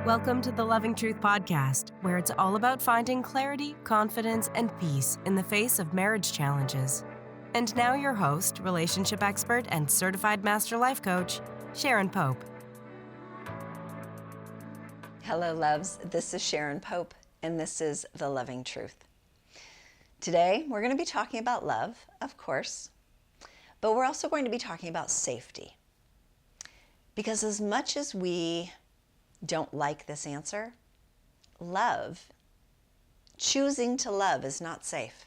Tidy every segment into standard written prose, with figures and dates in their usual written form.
Welcome to the Loving Truth Podcast, where it's all about finding clarity, confidence, and peace in the face of marriage challenges. And now your host, relationship expert, and certified master life coach, Sharon Pope. Hello, loves. This is Sharon Pope, and this is The Loving Truth. Today, we're going to be talking about love, of course, but we're also going to be talking about safety. Because as much as we don't like this answer, choosing to love is not safe.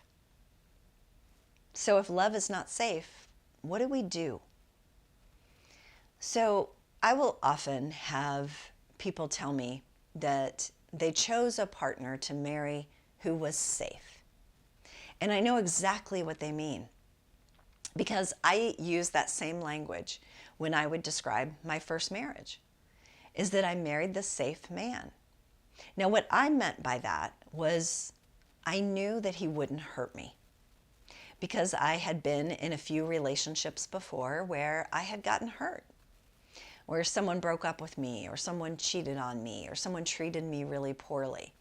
So if love is not safe, what do we do? So I will often have people tell me that they chose a partner to marry who was safe. And I know exactly what they mean, because I use that same language when I would describe my first marriage, is that I married the safe man. Now, what I meant by that was I knew that he wouldn't hurt me, because I had been in a few relationships before where I had gotten hurt, where someone broke up with me, or someone cheated on me, or someone treated me really poorly.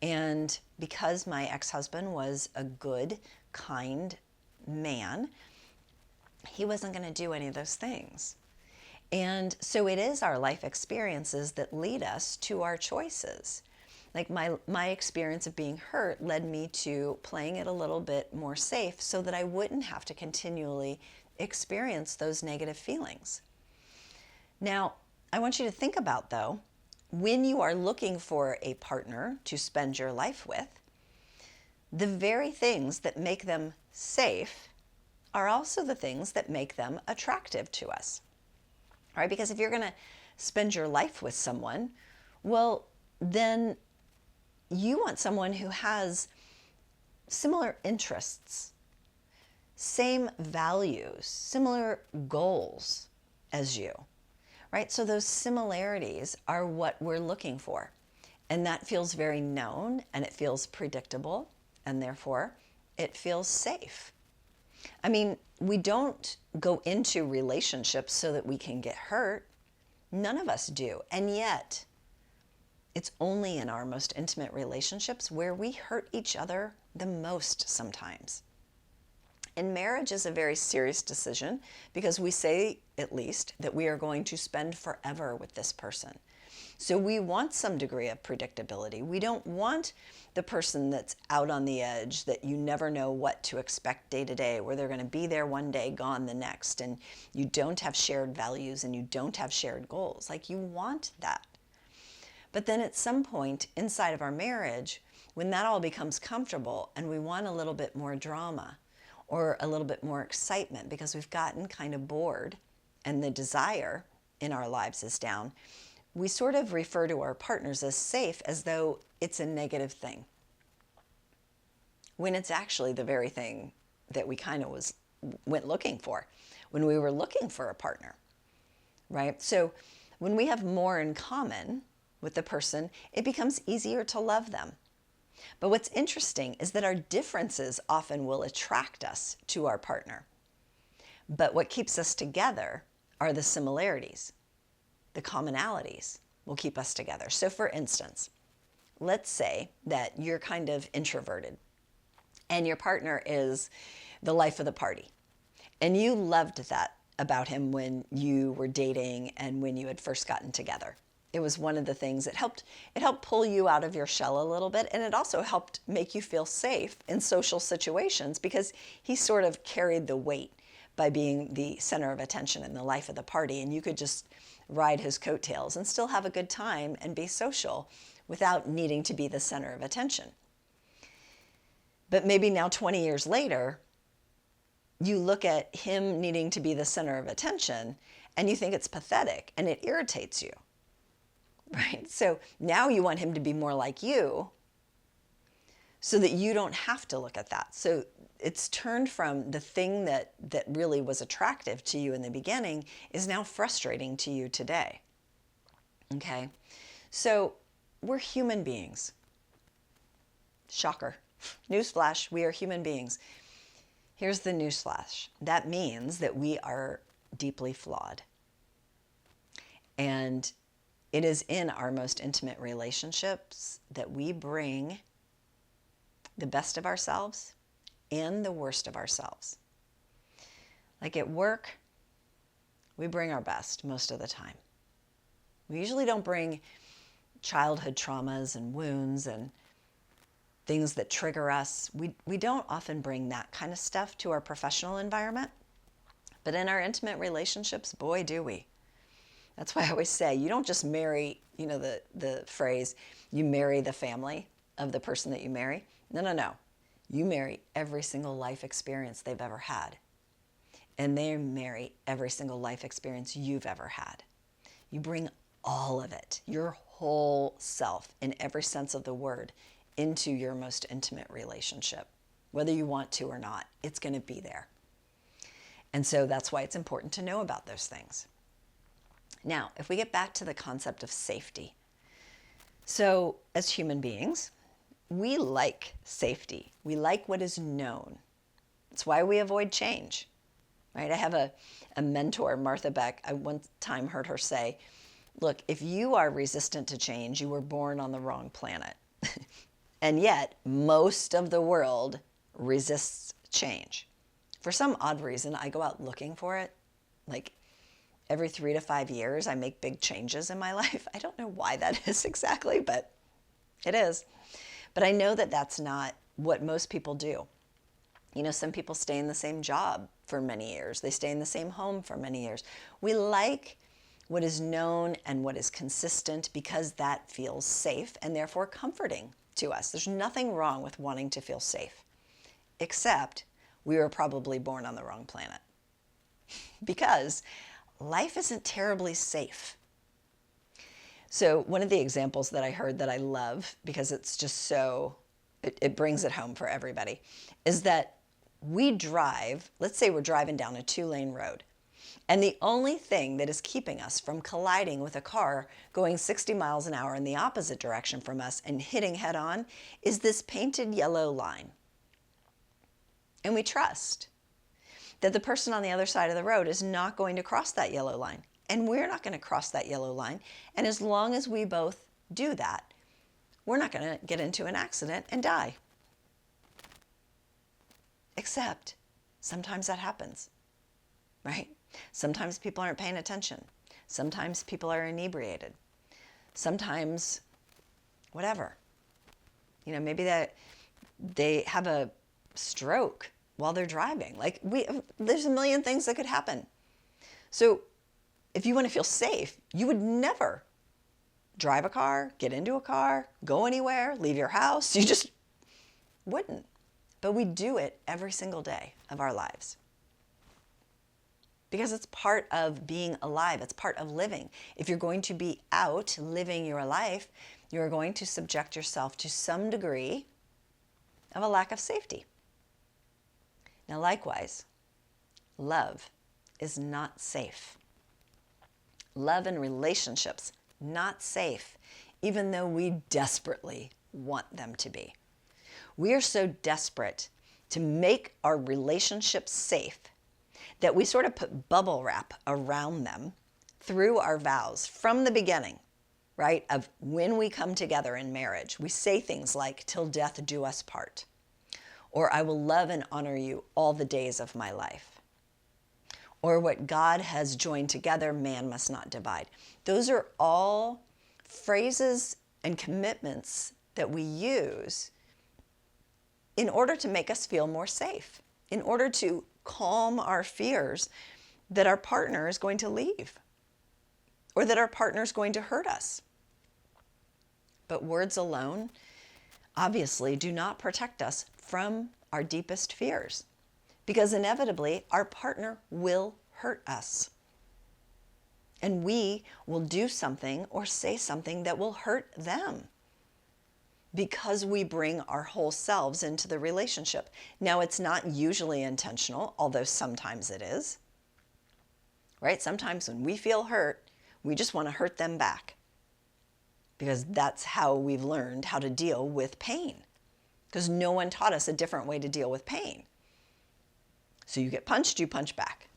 And because my ex-husband was a good, kind man, he wasn't going to do any of those things. And so it is our life experiences that lead us to our choices. Like my experience of being hurt led me to playing it a little bit more safe so that I wouldn't have to continually experience those negative feelings. Now, I want you to think about, though, when you are looking for a partner to spend your life with, the very things that make them safe are also the things that make them attractive to us. Right? Because if you're going to spend your life with someone, well, then you want someone who has similar interests, same values, similar goals as you, right? So those similarities are what we're looking for. And that feels very known, and it feels predictable, and therefore it feels safe. I mean, we don't go into relationships so that we can get hurt. None of us do. And yet, it's only in our most intimate relationships where we hurt each other the most sometimes. And marriage is a very serious decision because we say, at least, that we are going to spend forever with this person. So we want some degree of predictability. We don't want the person that's out on the edge, that you never know what to expect day to day, where they're going to be there one day, gone the next, and you don't have shared values and you don't have shared goals. Like, you want that. But then at some point inside of our marriage, when that all becomes comfortable and we want a little bit more drama or a little bit more excitement because we've gotten kind of bored and the desire in our lives is down, we sort of refer to our partners as safe as though it's a negative thing, when it's actually the very thing that we kind of went looking for when we were looking for a partner, right? So when we have more in common with the person, it becomes easier to love them. But what's interesting is that our differences often will attract us to our partner. But what keeps us together are the similarities. The commonalities will keep us together. So for instance, let's say that you're kind of introverted and your partner is the life of the party. And you loved that about him when you were dating and when you had first gotten together. It was one of the things that helped pull you out of your shell a little bit, and it also helped make you feel safe in social situations because he sort of carried the weight by being the center of attention and the life of the party, and you could just ride his coattails and still have a good time and be social without needing to be the center of attention. But maybe now 20 years later, you look at him needing to be the center of attention and you think it's pathetic and it irritates you, right? So now you want him to be more like you so that you don't have to look at that. So it's turned from the thing that really was attractive to you in the beginning is now frustrating to you today. Okay? So we're human beings. Shocker. Newsflash, we are human beings. Here's the newsflash. That means that we are deeply flawed. And It is in our most intimate relationships that we bring the best of ourselves and the worst of ourselves. Like at work, we bring our best most of the time. We usually don't bring childhood traumas and wounds and things that trigger us. We don't often bring that kind of stuff to our professional environment. But in our intimate relationships, boy, do we. That's why I always say, you don't just marry, the phrase, you marry the family of the person that you marry. No. You marry every single life experience they've ever had. And they marry every single life experience you've ever had. You bring all of it, your whole self, in every sense of the word, into your most intimate relationship. Whether you want to or not, it's going to be there. And so that's why it's important to know about those things. Now, if we get back to the concept of safety. So as human beings, we like safety. We like what is known. It's why we avoid change, right? I have a mentor, Martha Beck. I one time heard her say, look, if you are resistant to change, you were born on the wrong planet. And yet, most of the world resists change. For some odd reason, I go out looking for it. Like every 3 to 5 years, I make big changes in my life. I don't know why that is exactly, but it is. But I know that that's not what most people do. Some people stay in the same job for many years. They stay in the same home for many years. We like what is known and what is consistent because that feels safe and therefore comforting to us. There's nothing wrong with wanting to feel safe, except we were probably born on the wrong planet because life isn't terribly safe. So one of the examples that I heard that I love, because it's just it brings it home for everybody, is that we drive, let's say we're driving down a 2-lane road, and the only thing that is keeping us from colliding with a car going 60 miles an hour in the opposite direction from us and hitting head on is this painted yellow line. And we trust that the person on the other side of the road is not going to cross that yellow line. And we're not going to cross that yellow line. And as long as we both do that, we're not going to get into an accident and die. Except sometimes that happens, right? Sometimes people aren't paying attention. Sometimes people are inebriated. Sometimes whatever. Maybe that they have a stroke while they're driving. There's a million things that could happen. So if you want to feel safe, you would never drive a car, get into a car, go anywhere, leave your house. You just wouldn't. But we do it every single day of our lives. Because it's part of being alive. It's part of living. If you're going to be out living your life, you're going to subject yourself to some degree of a lack of safety. Now, likewise, love is not safe. Love and relationships, not safe, even though we desperately want them to be. We are so desperate to make our relationships safe that we sort of put bubble wrap around them through our vows from the beginning, right? Of when we come together in marriage, we say things like, till death do us part, or I will love and honor you all the days of my life, or what God has joined together, man must not divide. Those are all phrases and commitments that we use in order to make us feel more safe, in order to calm our fears that our partner is going to leave or that our partner is going to hurt us. But words alone obviously do not protect us from our deepest fears, because inevitably our partner will hurt us. And we will do something or say something that will hurt them because we bring our whole selves into the relationship. Now, it's not usually intentional, although sometimes it is, right? Sometimes when we feel hurt, we just want to hurt them back because that's how we've learned how to deal with pain, because no one taught us a different way to deal with pain. So you get punched, you punch back,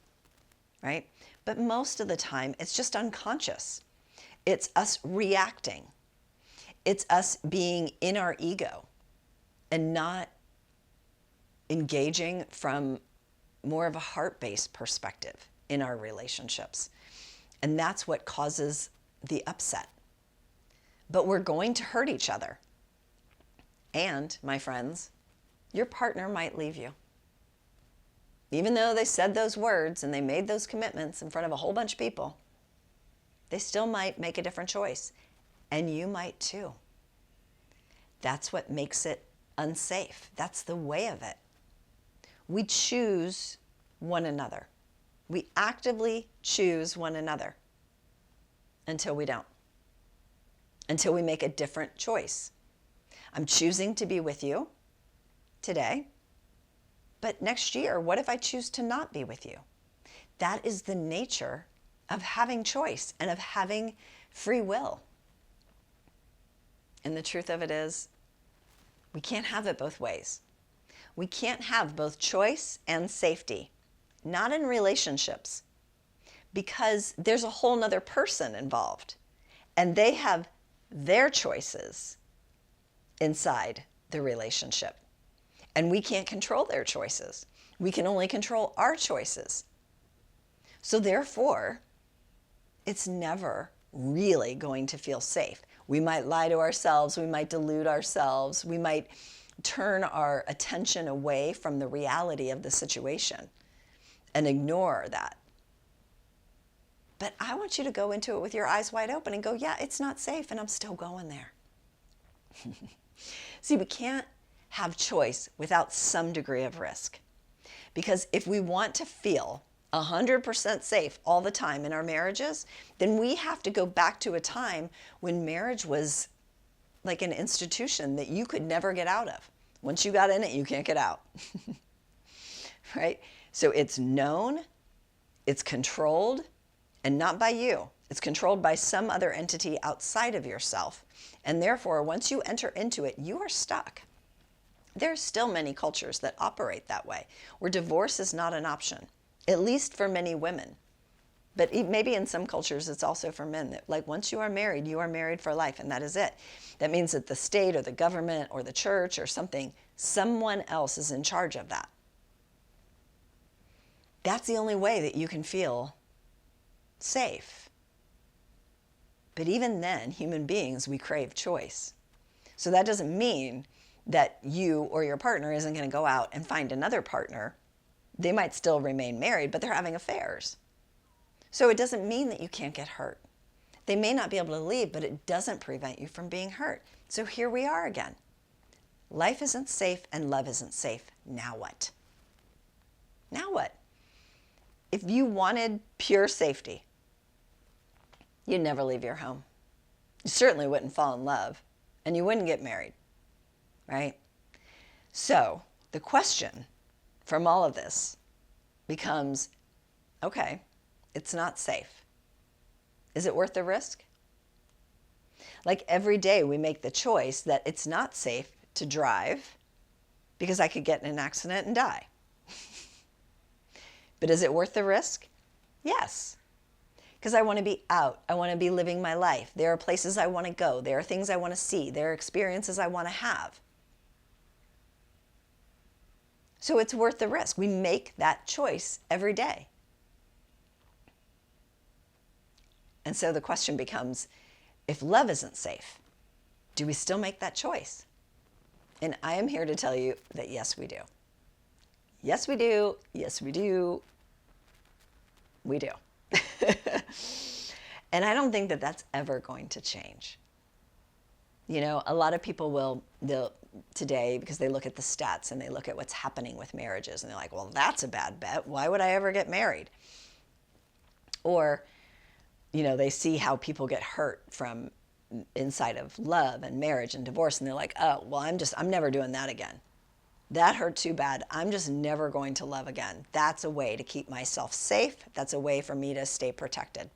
right? But most of the time, it's just unconscious. It's us reacting. It's us being in our ego and not engaging from more of a heart-based perspective in our relationships. And that's what causes the upset. But we're going to hurt each other. And, my friends, your partner might leave you. Even though they said those words and they made those commitments in front of a whole bunch of people, they still might make a different choice. And you might too. That's what makes it unsafe. That's the way of it. We choose one another. We actively choose one another until we don't. Until we make a different choice. I'm choosing to be with you today, but next year, what if I choose to not be with you? That is the nature of having choice and of having free will. And the truth of it is, we can't have it both ways. We can't have both choice and safety, not in relationships, because there's a whole nother person involved, and they have their choices inside the relationship. And we can't control their choices. We can only control our choices. So therefore, it's never really going to feel safe. We might lie to ourselves, we might delude ourselves, we might turn our attention away from the reality of the situation and ignore that. But I want you to go into it with your eyes wide open and go, yeah, it's not safe, and I'm still going there. See, we can't have choice without some degree of risk. Because if we want to feel 100% safe all the time in our marriages, then we have to go back to a time when marriage was like an institution that you could never get out of. Once you got in it, you can't get out. Right? So it's known, it's controlled, and not by you. It's controlled by some other entity outside of yourself. And therefore, once you enter into it, you are stuck. There are still many cultures that operate that way, where divorce is not an option, at least for many women. But maybe in some cultures, it's also for men that, like, once you are married for life, and that is it. That means that the state or the government or the church or something, someone else is in charge of that. That's the only way that you can feel safe. But even then, human beings, we crave choice. So that doesn't mean that you or your partner isn't going to go out and find another partner. They might still remain married, but they're having affairs. So it doesn't mean that you can't get hurt. They may not be able to leave, but it doesn't prevent you from being hurt. So here we are again. Life isn't safe and love isn't safe. Now what? Now what? If you wanted pure safety, you'd never leave your home. You certainly wouldn't fall in love, and you wouldn't get married, right? So the question from all of this becomes, okay, it's not safe. Is it worth the risk? Like every day we make the choice that it's not safe to drive because I could get in an accident and die. But is it worth the risk? Yes. Because I want to be out. I want to be living my life. There are places I want to go. There are things I want to see. There are experiences I want to have. So it's worth the risk. We make that choice every day. And so the question becomes, if love isn't safe, do we still make that choice? And I am here to tell you that yes, we do. Yes, we do. Yes, we do. We do. And I don't think that that's ever going to change. You know, a lot of people they'll today, because they look at the stats and they look at what's happening with marriages, and they're like, well, that's a bad bet. Why would I ever get married? Or, you know, they see how people get hurt from inside of love and marriage and divorce, and they're like, oh, well, I'm never doing that again. That hurt too bad. I'm just never going to love again. That's a way to keep myself safe. That's a way for me to stay protected.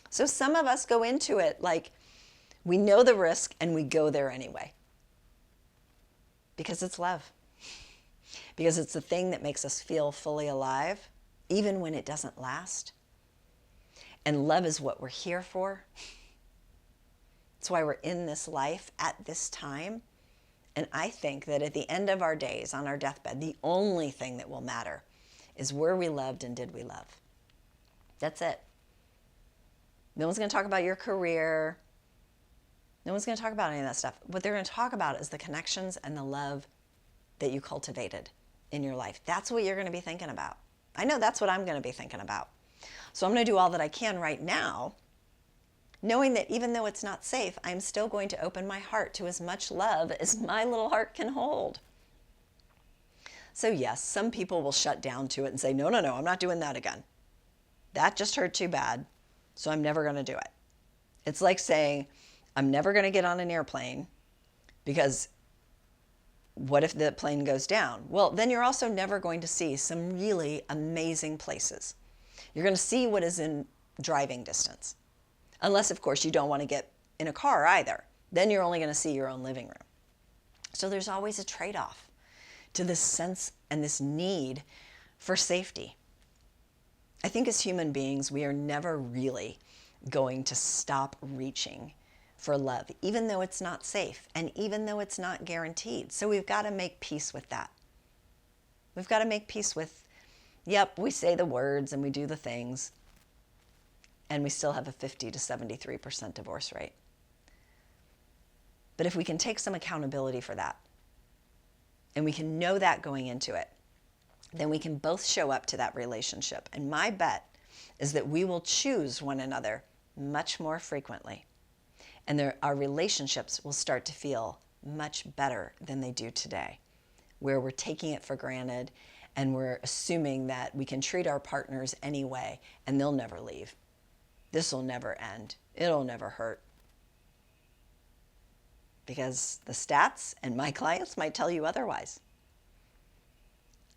So some of us go into it like we know the risk and we go there anyway. Because it's love. Because it's the thing that makes us feel fully alive, even when it doesn't last. And love is what we're here for. That's why we're in this life at this time. And I think that at the end of our days, on our deathbed, the only thing that will matter is were we loved and did we love? That's it. No one's going to talk about your career. No one's going to talk about any of that stuff. What they're going to talk about is the connections and the love that you cultivated in your life. That's what you're going to be thinking about. I know that's what I'm going to be thinking about. So I'm going to do all that I can right now, knowing that even though it's not safe, I'm still going to open my heart to as much love as my little heart can hold. So yes, some people will shut down to it and say, no, I'm not doing that again. That just hurt too bad, so I'm never going to do it. It's like saying, I'm never going to get on an airplane because what if the plane goes down? Well, then you're also never going to see some really amazing places. You're going to see what is in driving distance. Unless, of course, you don't want to get in a car either. Then you're only going to see your own living room. So there's always a trade-off to this sense and this need for safety. I think as human beings, we are never really going to stop reaching for love, even though it's not safe and even though it's not guaranteed. So we've got to make peace with that. We've got to make peace with, yep, we say the words and we do the things, and we still have a 50 to 73% divorce rate. But if we can take some accountability for that, and we can know that going into it, then we can both show up to that relationship. And my bet is that we will choose one another much more frequently. And our relationships will start to feel much better than they do today, where we're taking it for granted and we're assuming that we can treat our partners anyway and they'll never leave. This will never end. It'll never hurt. Because the stats and my clients might tell you otherwise,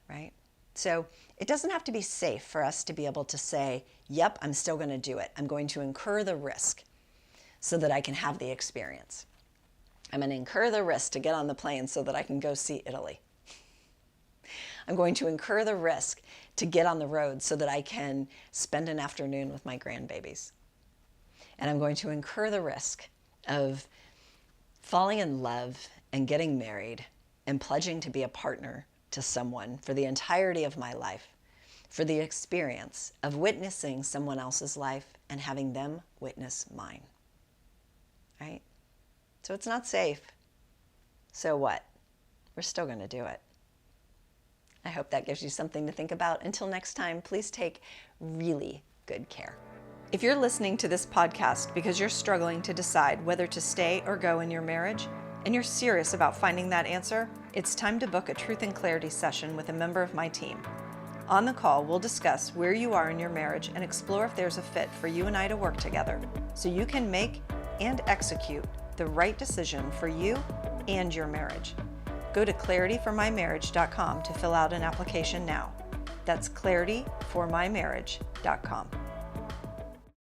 right? So it doesn't have to be safe for us to be able to say, yep, I'm still going to do it. I'm going to incur the risk so that I can have the experience. I'm going to incur the risk to get on the plane so that I can go see Italy. I'm going to incur the risk to get on the road so that I can spend an afternoon with my grandbabies. And I'm going to incur the risk of falling in love and getting married and pledging to be a partner to someone for the entirety of my life, for the experience of witnessing someone else's life and having them witness mine. Right? So it's not safe. So what? We're still going to do it. I hope that gives you something to think about. Until next time, please take really good care. If you're listening to this podcast because you're struggling to decide whether to stay or go in your marriage, and you're serious about finding that answer, it's time to book a Truth and Clarity session with a member of my team. On the call, we'll discuss where you are in your marriage and explore if there's a fit for you and I to work together so you can make and execute the right decision for you and your marriage. Go to clarityformymarriage.com to fill out an application now. That's clarityformymarriage.com.